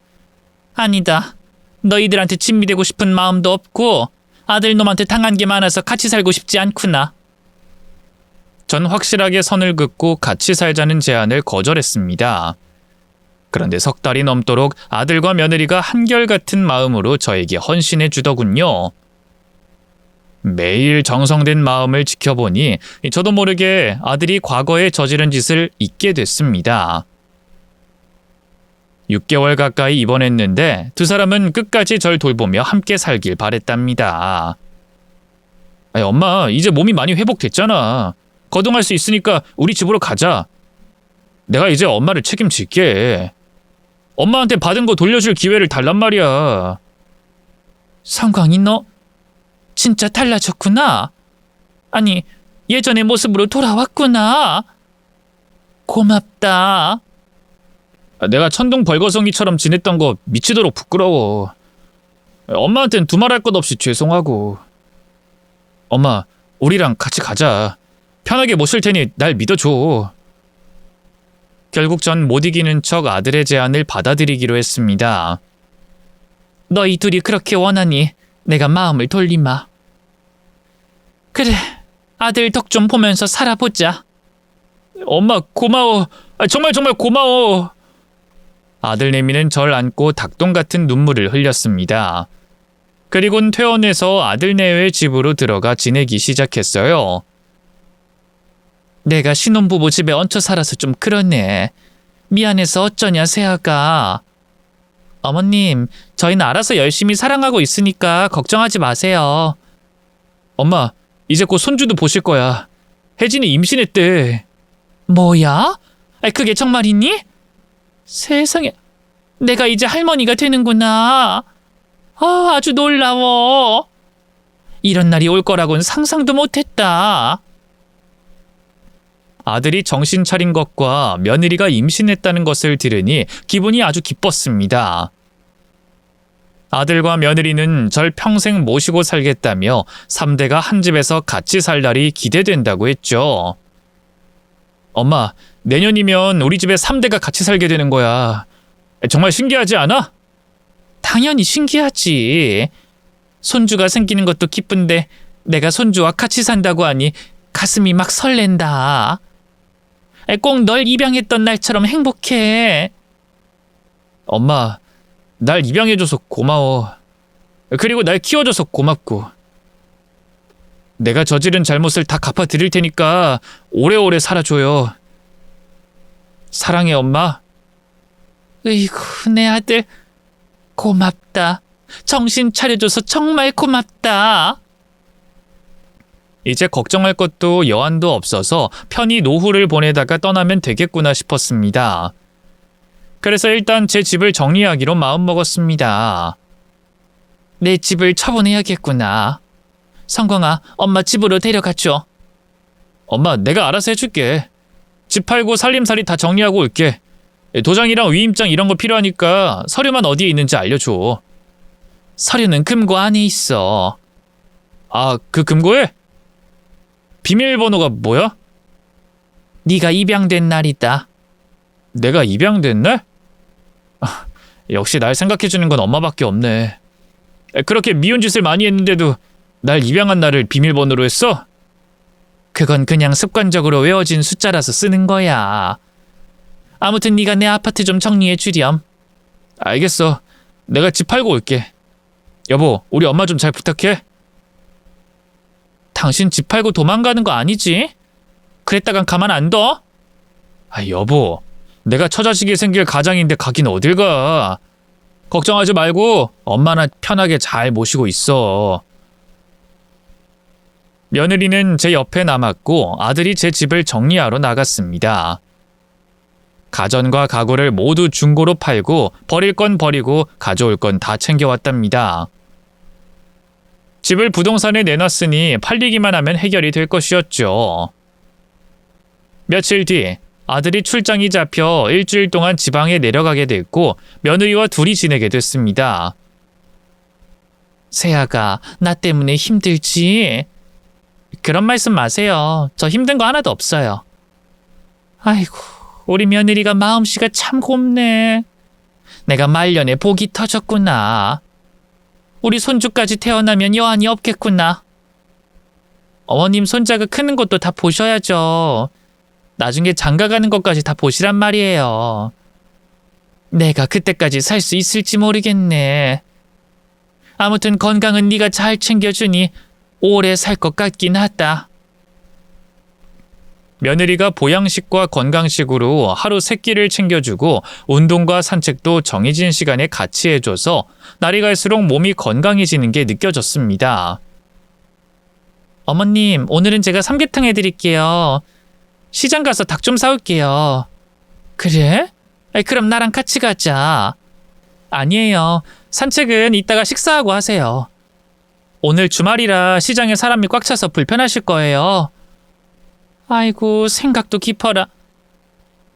아니다. 너희들한테 진미되고 싶은 마음도 없고 아들놈한테 당한 게 많아서 같이 살고 싶지 않구나. 전 확실하게 선을 긋고 같이 살자는 제안을 거절했습니다. 그런데 석 달이 넘도록 아들과 며느리가 한결같은 마음으로 저에게 헌신해 주더군요. 매일 정성된 마음을 지켜보니 저도 모르게 아들이 과거에 저지른 짓을 잊게 됐습니다. 6개월 가까이 입원했는데 두 사람은 끝까지 절 돌보며 함께 살길 바랬답니다. 아니, 엄마, 이제 몸이 많이 회복됐잖아. 거동할 수 있으니까 우리 집으로 가자. 내가 이제 엄마를 책임질게. 엄마한테 받은 거 돌려줄 기회를 달란 말이야. 성광이, 너 진짜 달라졌구나. 아니, 예전의 모습으로 돌아왔구나. 고맙다. 내가 천둥 벌거성이처럼 지냈던 거 미치도록 부끄러워. 엄마한텐 두말할 것 없이 죄송하고. 엄마, 우리랑 같이 가자. 편하게 모실 테니 날 믿어줘. 결국 전 못 이기는 척 아들의 제안을 받아들이기로 했습니다. 너희 둘이 그렇게 원하니 내가 마음을 돌리마. 그래, 아들 덕 좀 보면서 살아보자. 엄마, 고마워. 정말 고마워. 아들내미는 절 안고 닭똥 같은 눈물을 흘렸습니다. 그리곤 퇴원해서 아들네의 집으로 들어가 지내기 시작했어요. 내가 신혼부부 집에 얹혀 살아서 좀 그러네. 미안해서 어쩌냐, 세아가. 어머님, 저희는 알아서 열심히 사랑하고 있으니까 걱정하지 마세요. 엄마, 이제 곧 손주도 보실 거야. 혜진이 임신했대. 뭐야? 그게 정말이니? 세상에, 내가 이제 할머니가 되는구나. 아주 놀라워. 이런 날이 올 거라고는 상상도 못했다. 아들이 정신 차린 것과 며느리가 임신했다는 것을 들으니 기분이 아주 기뻤습니다. 아들과 며느리는 절 평생 모시고 살겠다며 3대가 한 집에서 같이 살 날이 기대된다고 했죠. 엄마, 내년이면 우리 집에 3대가 같이 살게 되는 거야. 정말 신기하지 않아? 당연히 신기하지. 손주가 생기는 것도 기쁜데 내가 손주와 같이 산다고 하니 가슴이 막 설렌다. 꼭 널 입양했던 날처럼 행복해. 엄마, 날 입양해줘서 고마워. 그리고 날 키워줘서 고맙고. 내가 저지른 잘못을 다 갚아드릴 테니까 오래오래 살아줘요. 사랑해, 엄마. 으이구, 내 아들. 고맙다. 정신 차려줘서 정말 고맙다. 이제 걱정할 것도 여한도 없어서 편히 노후를 보내다가 떠나면 되겠구나 싶었습니다. 그래서 일단 제 집을 정리하기로 마음먹었습니다. 내 집을 처분해야겠구나. 성광아, 엄마 집으로 데려가줘. 엄마, 내가 알아서 해줄게. 집 팔고 살림살이 다 정리하고 올게. 도장이랑 위임장 이런 거 필요하니까 서류만 어디에 있는지 알려줘. 서류는 금고 안에 있어. 아, 그 금고에? 비밀번호가 뭐야? 네가 입양된 날이다. 내가 입양된 날? 역시 날 생각해주는 건 엄마밖에 없네. 그렇게 미운 짓을 많이 했는데도 날 입양한 날을 비밀번호로 했어? 그건 그냥 습관적으로 외워진 숫자라서 쓰는 거야. 아무튼 네가 내 아파트 좀 정리해 주렴. 알겠어. 내가 집 팔고 올게. 여보, 우리 엄마 좀 잘 부탁해. 당신 집 팔고 도망가는 거 아니지? 그랬다간 가만 안 둬? 아, 여보. 내가 처자식이 생길 가장인데 가긴 어딜 가. 걱정하지 말고 엄마나 편하게 잘 모시고 있어. 며느리는 제 옆에 남았고 아들이 제 집을 정리하러 나갔습니다. 가전과 가구를 모두 중고로 팔고 버릴 건 버리고 가져올 건 다 챙겨왔답니다. 집을 부동산에 내놨으니 팔리기만 하면 해결이 될 것이었죠. 며칠 뒤 아들이 출장이 잡혀 일주일 동안 지방에 내려가게 됐고 며느리와 둘이 지내게 됐습니다. 세아가 나 때문에 힘들지? 그런 말씀 마세요. 저 힘든 거 하나도 없어요. 아이고, 우리 며느리가 마음씨가 참 곱네. 내가 말년에 복이 터졌구나. 우리 손주까지 태어나면 여한이 없겠구나. 어머님 손자가 크는 것도 다 보셔야죠. 나중에 장가가는 것까지 다 보시란 말이에요. 내가 그때까지 살 수 있을지 모르겠네. 아무튼 건강은 네가 잘 챙겨주니 오래 살 것 같긴 하다. 며느리가 보양식과 건강식으로 하루 3끼를 챙겨주고 운동과 산책도 정해진 시간에 같이 해줘서 날이 갈수록 몸이 건강해지는 게 느껴졌습니다. 어머님, 오늘은 제가 삼계탕 해드릴게요. 시장 가서 닭 좀 사올게요. 그래? 그럼 나랑 같이 가자. 아니에요. 산책은 이따가 식사하고 하세요. 오늘 주말이라 시장에 사람이 꽉 차서 불편하실 거예요. 아이고, 생각도 깊어라.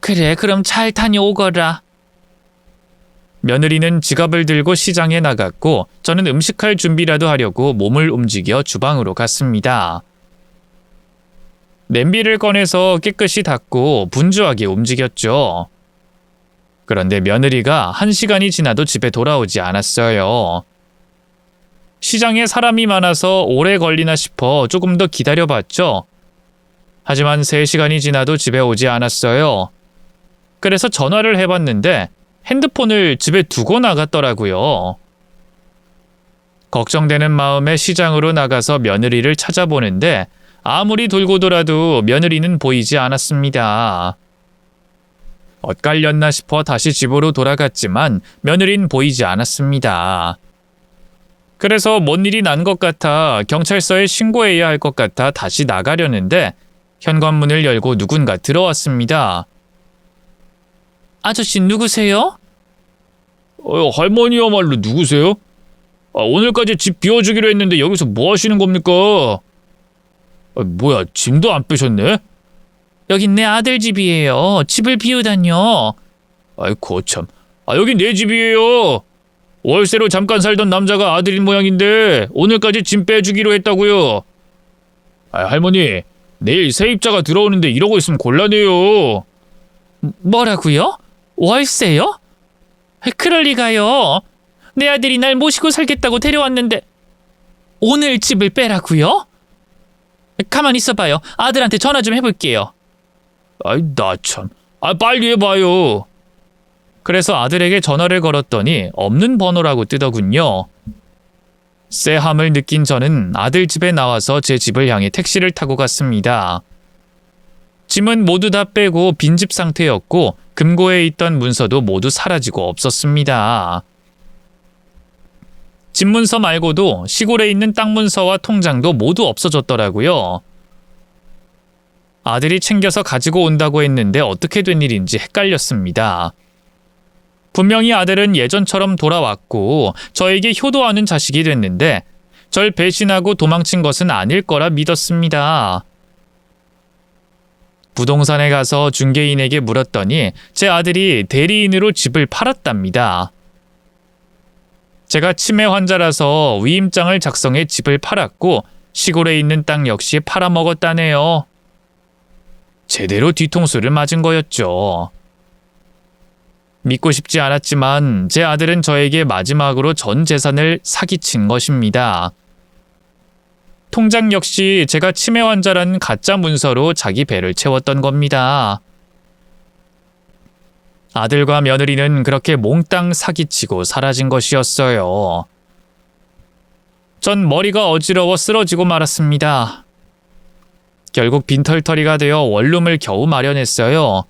그래, 그럼 잘 다녀오거라. 며느리는 지갑을 들고 시장에 나갔고 저는 음식할 준비라도 하려고 몸을 움직여 주방으로 갔습니다. 냄비를 꺼내서 깨끗이 닦고 분주하게 움직였죠. 그런데 며느리가 1시간이 지나도 집에 돌아오지 않았어요. 시장에 사람이 많아서 오래 걸리나 싶어 조금 더 기다려봤죠. 하지만 3시간이 지나도 집에 오지 않았어요. 그래서 전화를 해봤는데 핸드폰을 집에 두고 나갔더라고요. 걱정되는 마음에 시장으로 나가서 며느리를 찾아보는데 아무리 돌고 돌아도 며느리는 보이지 않았습니다. 엇갈렸나 싶어 다시 집으로 돌아갔지만 며느리는 보이지 않았습니다. 그래서 뭔 일이 난 것 같아 경찰서에 신고해야 할 것 같아 다시 나가려는데 현관문을 열고 누군가 들어왔습니다. 아저씨 누구세요? 할머니야말로 누구세요? 오늘까지 집 비워주기로 했는데 여기서 뭐 하시는 겁니까? 뭐야, 짐도 안 빼셨네? 여긴 내 아들 집이에요. 집을 비우다뇨. 아이고 참. 여긴 내 집이에요. 월세로 잠깐 살던 남자가 아들인 모양인데 오늘까지 짐 빼주기로 했다고요. 할머니, 내일 세입자가 들어오는데 이러고 있으면 곤란해요. 뭐라고요? 월세요? 그럴 리가요. 내 아들이 날 모시고 살겠다고 데려왔는데 오늘 집을 빼라고요? 가만히 있어봐요. 아들한테 전화 좀 해볼게요. 나 참. 빨리 해봐요. 그래서 아들에게 전화를 걸었더니 없는 번호라고 뜨더군요. 쎄함을 느낀 저는 아들 집에 나와서 제 집을 향해 택시를 타고 갔습니다. 짐은 모두 다 빼고 빈집 상태였고 금고에 있던 문서도 모두 사라지고 없었습니다. 집 문서 말고도 시골에 있는 땅 문서와 통장도 모두 없어졌더라고요. 아들이 챙겨서 가지고 온다고 했는데 어떻게 된 일인지 헷갈렸습니다. 분명히 아들은 예전처럼 돌아왔고 저에게 효도하는 자식이 됐는데 절 배신하고 도망친 것은 아닐 거라 믿었습니다. 부동산에 가서 중개인에게 물었더니 제 아들이 대리인으로 집을 팔았답니다. 제가 치매 환자라서 위임장을 작성해 집을 팔았고 시골에 있는 땅 역시 팔아먹었다네요. 제대로 뒤통수를 맞은 거였죠. 믿고 싶지 않았지만 제 아들은 저에게 마지막으로 전 재산을 사기친 것입니다. 통장 역시 제가 치매 환자라는 가짜 문서로 자기 배를 채웠던 겁니다. 아들과 며느리는 그렇게 몽땅 사기치고 사라진 것이었어요. 전 머리가 어지러워 쓰러지고 말았습니다. 결국 빈털터리가 되어 원룸을 겨우 마련했어요.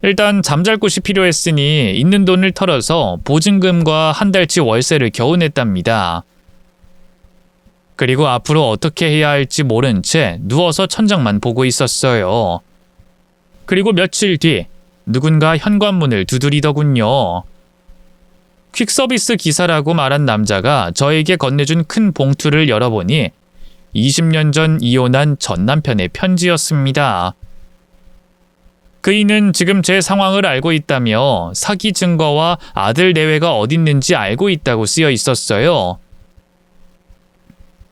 일단 잠잘 곳이 필요했으니 있는 돈을 털어서 보증금과 한 달치 월세를 겨우 냈답니다. 그리고 앞으로 어떻게 해야 할지 모른 채 누워서 천장만 보고 있었어요. 그리고 며칠 뒤 누군가 현관문을 두드리더군요. 퀵서비스 기사라고 말한 남자가 저에게 건네준 큰 봉투를 열어보니 20년 전 이혼한 전 남편의 편지였습니다. 그이는 지금 제 상황을 알고 있다며 사기 증거와 아들 내외가 어딨는지 알고 있다고 쓰여 있었어요.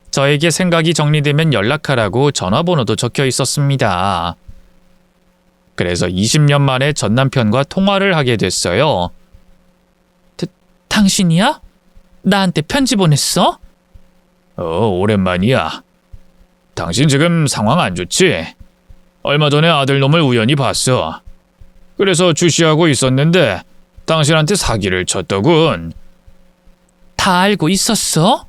저에게 생각이 정리되면 연락하라고 전화번호도 적혀 있었습니다. 그래서 20년 만에 전 남편과 통화를 하게 됐어요. 당신이야? 나한테 편지 보냈어? 오랜만이야. 당신 지금 상황 안 좋지? 얼마 전에 아들놈을 우연히 봤어. 그래서 주시하고 있었는데 당신한테 사기를 쳤더군. 다 알고 있었어?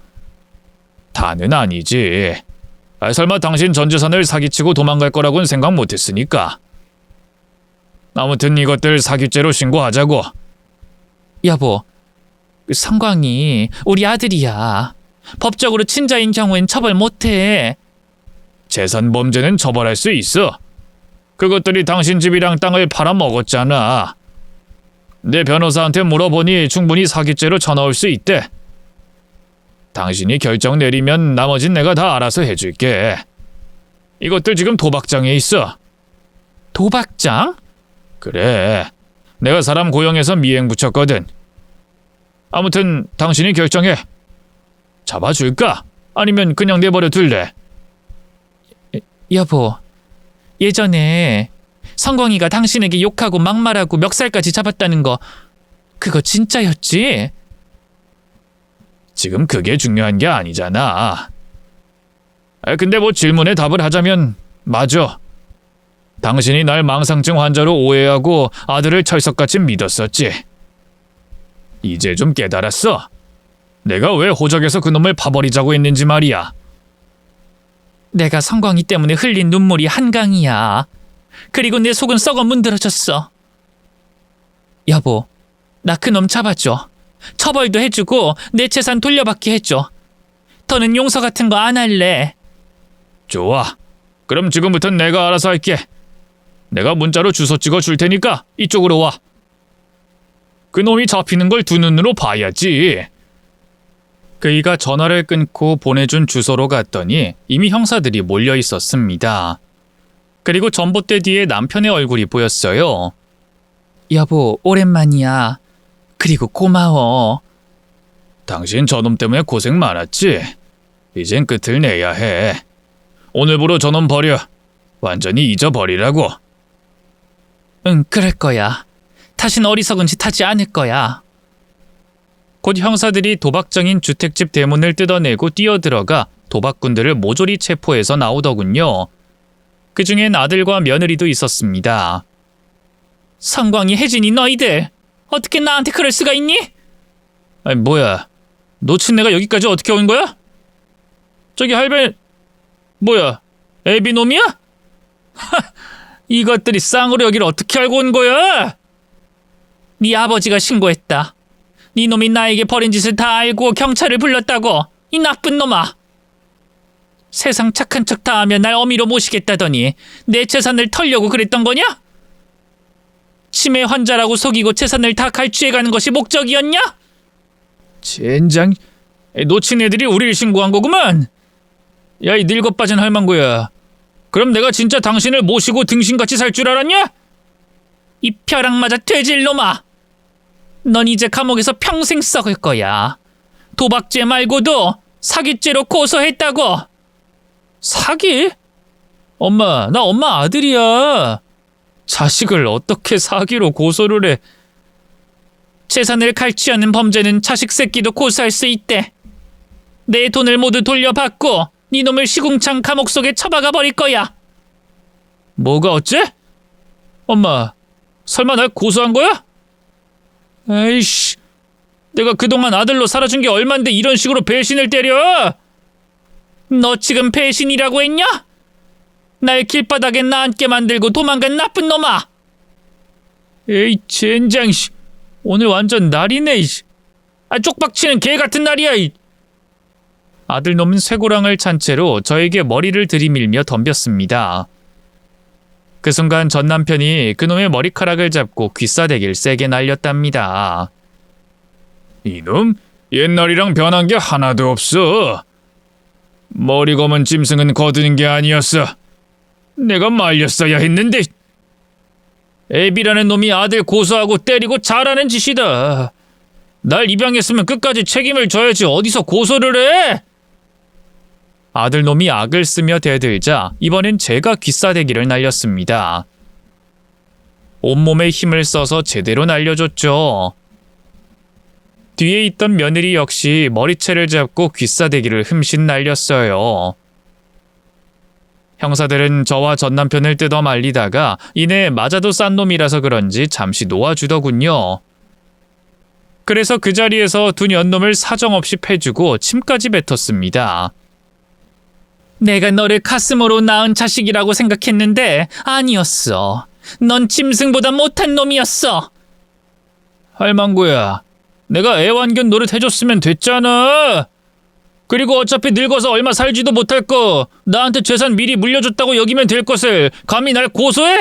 다는 아니지. 설마 당신 전 재산을 사기치고 도망갈 거라고는 생각 못했으니까. 아무튼 이것들 사기죄로 신고하자고. 여보, 성광이 우리 아들이야. 법적으로 친자인 경우엔 처벌 못해. 재산 범죄는 처벌할 수 있어. 그것들이 당신 집이랑 땅을 팔아먹었잖아. 내 변호사한테 물어보니 충분히 사기죄로 쳐넣을 수 있대. 당신이 결정 내리면 나머진 내가 다 알아서 해줄게. 이것들 지금 도박장에 있어. 도박장? 그래. 내가 사람 고용해서 미행 붙였거든. 아무튼 당신이 결정해. 잡아줄까? 아니면 그냥 내버려 둘래? 여보, 예전에 성광이가 당신에게 욕하고 막말하고 멱살까지 잡았다는 거 그거 진짜였지? 지금 그게 중요한 게 아니잖아. 근데 뭐 질문에 답을 하자면 맞아. 당신이 날 망상증 환자로 오해하고 아들을 철석같이 믿었었지. 이제 좀 깨달았어. 내가 왜 호적에서 그놈을 파버리자고 했는지 말이야. 내가 성광이 때문에 흘린 눈물이 한강이야. 그리고 내 속은 썩어 문드러졌어. 여보, 나 그놈 잡아줘. 처벌도 해주고 내 재산 돌려받게 해줘. 더는 용서 같은 거 안 할래. 좋아. 그럼 지금부턴 내가 알아서 할게. 내가 문자로 주소 찍어 줄 테니까 이쪽으로 와. 그놈이 잡히는 걸 두 눈으로 봐야지. 그이가 전화를 끊고 보내준 주소로 갔더니 이미 형사들이 몰려 있었습니다. 그리고 전봇대 뒤에 남편의 얼굴이 보였어요. 여보, 오랜만이야. 그리고 고마워. 당신 저놈 때문에 고생 많았지? 이젠 끝을 내야 해. 오늘부로 저놈 버려. 완전히 잊어버리라고. 응, 그럴 거야. 다신 어리석은 짓 하지 않을 거야. 곧 형사들이 도박장인 주택집 대문을 뜯어내고 뛰어들어가 도박꾼들을 모조리 체포해서 나오더군요. 그중엔 아들과 며느리도 있었습니다. 성광이, 혜진이, 너희들 어떻게 나한테 그럴 수가 있니? 아니 뭐야, 노친내가 여기까지 어떻게 온 거야? 저기 할배, 뭐야, 애비놈이야? 하, 이것들이 쌍으로 여기를 어떻게 알고 온 거야? 네 아버지가 신고했다. 네 놈이 나에게 벌인 짓을 다 알고 경찰을 불렀다고. 이 나쁜 놈아. 세상 착한 척 다 하면 날 어미로 모시겠다더니 내 재산을 털려고 그랬던 거냐? 치매 환자라고 속이고 재산을 다 갈취해가는 것이 목적이었냐? 젠장, 놓친 애들이 우리를 신고한 거구만. 야, 이 늙어빠진 할망구야. 그럼 내가 진짜 당신을 모시고 등신같이 살 줄 알았냐? 이 벼락 맞아 돼질 놈아. 넌 이제 감옥에서 평생 썩을 거야. 도박죄 말고도 사기죄로 고소했다고. 사기? 엄마, 나 엄마 아들이야. 자식을 어떻게 사기로 고소를 해? 재산을 갈취하는 범죄는 자식 새끼도 고소할 수 있대. 내 돈을 모두 돌려받고 네 놈을 시궁창 감옥 속에 처박아 버릴 거야. 뭐가 어째? 엄마, 설마 날 고소한 거야? 에이씨, 내가 그동안 아들로 살아준 게 얼만데 이런 식으로 배신을 때려? 너 지금 배신이라고 했냐? 날 길바닥에 나앉게 만들고 도망간 나쁜 놈아. 에이, 젠장, 오늘 완전 날이네. 쪽박치는 개 같은 날이야. 아들놈은 쇠고랑을 찬 채로 저에게 머리를 들이밀며 덤볐습니다. 그 순간 전 남편이 그놈의 머리카락을 잡고 귀싸대기를 세게 날렸답니다. 이놈, 옛날이랑 변한 게 하나도 없어. 머리 검은 짐승은 거두는 게 아니었어. 내가 말렸어야 했는데. 애비라는 놈이 아들 고소하고 때리고 잘하는 짓이다. 날 입양했으면 끝까지 책임을 져야지 어디서 고소를 해? 아들놈이 악을 쓰며 대들자 이번엔 제가 귀싸대기를 날렸습니다. 온몸에 힘을 써서 제대로 날려줬죠. 뒤에 있던 며느리 역시 머리채를 잡고 귀싸대기를 흠씬 날렸어요. 형사들은 저와 전 남편을 뜯어 말리다가 이내 맞아도 싼 놈이라서 그런지 잠시 놓아주더군요. 그래서 그 자리에서 두 년놈을 사정없이 패주고 침까지 뱉었습니다. 내가 너를 가슴으로 낳은 자식이라고 생각했는데 아니었어. 넌 짐승보다 못한 놈이었어. 할망구야, 내가 애완견 노릇 해줬으면 됐잖아. 그리고 어차피 늙어서 얼마 살지도 못할 거 나한테 재산 미리 물려줬다고 여기면 될 것을 감히 날 고소해?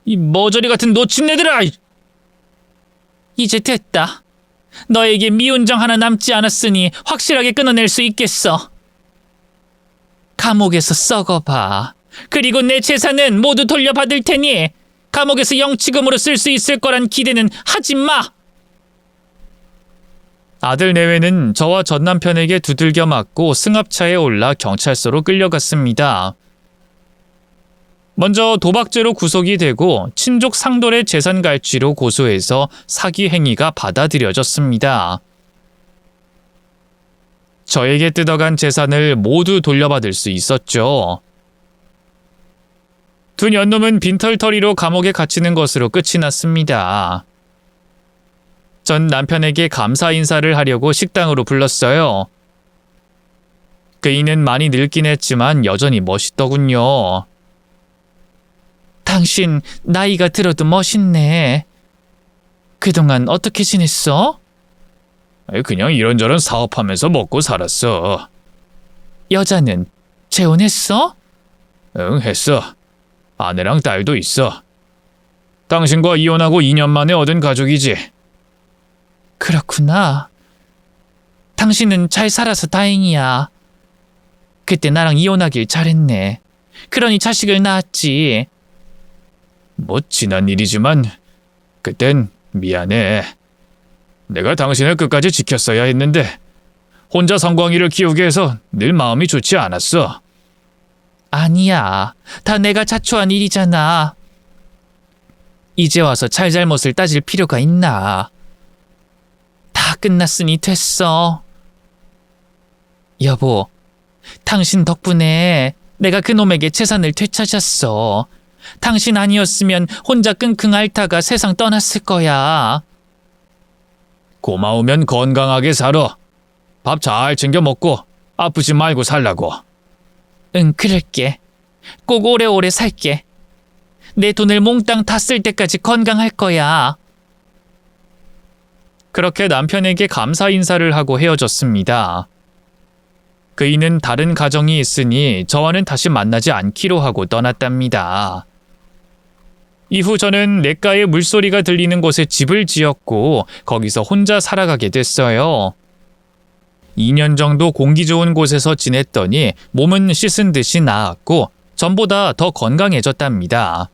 이 머저리 같은 노친네들아! 이제 됐다. 너에게 미운정 하나 남지 않았으니 확실하게 끊어낼 수 있겠어. 감옥에서 썩어봐. 그리고 내 재산은 모두 돌려받을 테니 감옥에서 영치금으로 쓸 수 있을 거란 기대는 하지 마. 아들 내외는 저와 전 남편에게 두들겨 맞고 승합차에 올라 경찰서로 끌려갔습니다. 먼저 도박죄로 구속이 되고 친족 상돌의 재산 갈취로 고소해서 사기 행위가 받아들여졌습니다. 저에게 뜯어간 재산을 모두 돌려받을 수 있었죠. 두 년놈은 빈털터리로 감옥에 갇히는 것으로 끝이 났습니다. 전 남편에게 감사 인사를 하려고 식당으로 불렀어요. 그이는 많이 늙긴 했지만 여전히 멋있더군요. 당신 나이가 들어도 멋있네. 그동안 어떻게 지냈어? 그냥 이런저런 사업하면서 먹고 살았어. 여자는 재혼했어? 응, 했어. 아내랑 딸도 있어. 당신과 이혼하고 2년 만에 얻은 가족이지. 그렇구나. 당신은 잘 살아서 다행이야. 그때 나랑 이혼하길 잘했네. 그러니 자식을 낳았지. 뭐 지난 일이지만 그땐 미안해. 내가 당신을 끝까지 지켰어야 했는데 혼자 성광이를 키우게 해서 늘 마음이 좋지 않았어. 아니야. 다 내가 자초한 일이잖아. 이제 와서 잘잘못을 따질 필요가 있나. 다 끝났으니 됐어. 여보, 당신 덕분에 내가 그놈에게 재산을 되찾았어. 당신 아니었으면 혼자 끙끙 앓다가 세상 떠났을 거야. 고마우면 건강하게 살아. 밥 잘 챙겨 먹고 아프지 말고 살라고. 응, 그럴게. 꼭 오래오래 살게. 내 돈을 몽땅 다 쓸 때까지 건강할 거야. 그렇게 남편에게 감사 인사를 하고 헤어졌습니다. 그이는 다른 가정이 있으니 저와는 다시 만나지 않기로 하고 떠났답니다. 이후 저는 냇가에 물소리가 들리는 곳에 집을 지었고 거기서 혼자 살아가게 됐어요. 2년 정도 공기 좋은 곳에서 지냈더니 몸은 씻은 듯이 나았고 전보다 더 건강해졌답니다.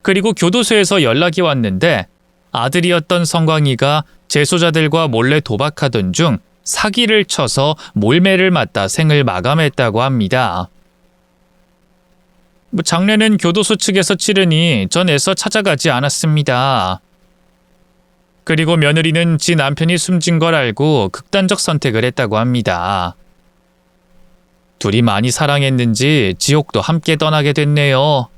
그리고 교도소에서 연락이 왔는데 아들이었던 성광이가 재소자들과 몰래 도박하던 중 사기를 쳐서 몰매를 맞다 생을 마감했다고 합니다. 장례는 교도소 측에서 치르니 전 애써 찾아가지 않았습니다. 그리고 며느리는 지 남편이 숨진 걸 알고 극단적 선택을 했다고 합니다. 둘이 많이 사랑했는지 지옥도 함께 떠나게 됐네요.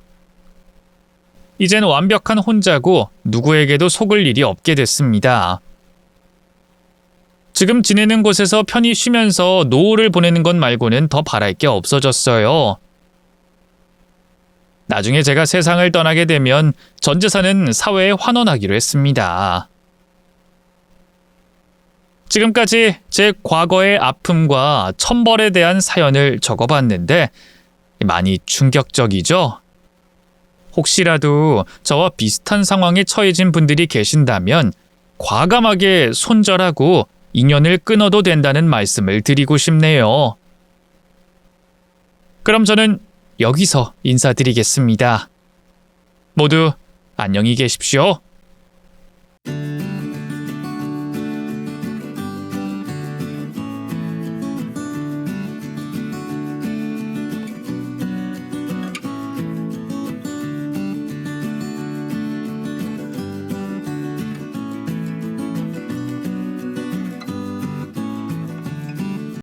이젠 완벽한 혼자고 누구에게도 속을 일이 없게 됐습니다. 지금 지내는 곳에서 편히 쉬면서 노후를 보내는 것 말고는 더 바랄 게 없어졌어요. 나중에 제가 세상을 떠나게 되면 전 재산은 사회에 환원하기로 했습니다. 지금까지 제 과거의 아픔과 천벌에 대한 사연을 적어봤는데 많이 충격적이죠? 혹시라도 저와 비슷한 상황에 처해진 분들이 계신다면 과감하게 손절하고 인연을 끊어도 된다는 말씀을 드리고 싶네요. 그럼 저는 여기서 인사드리겠습니다. 모두 안녕히 계십시오.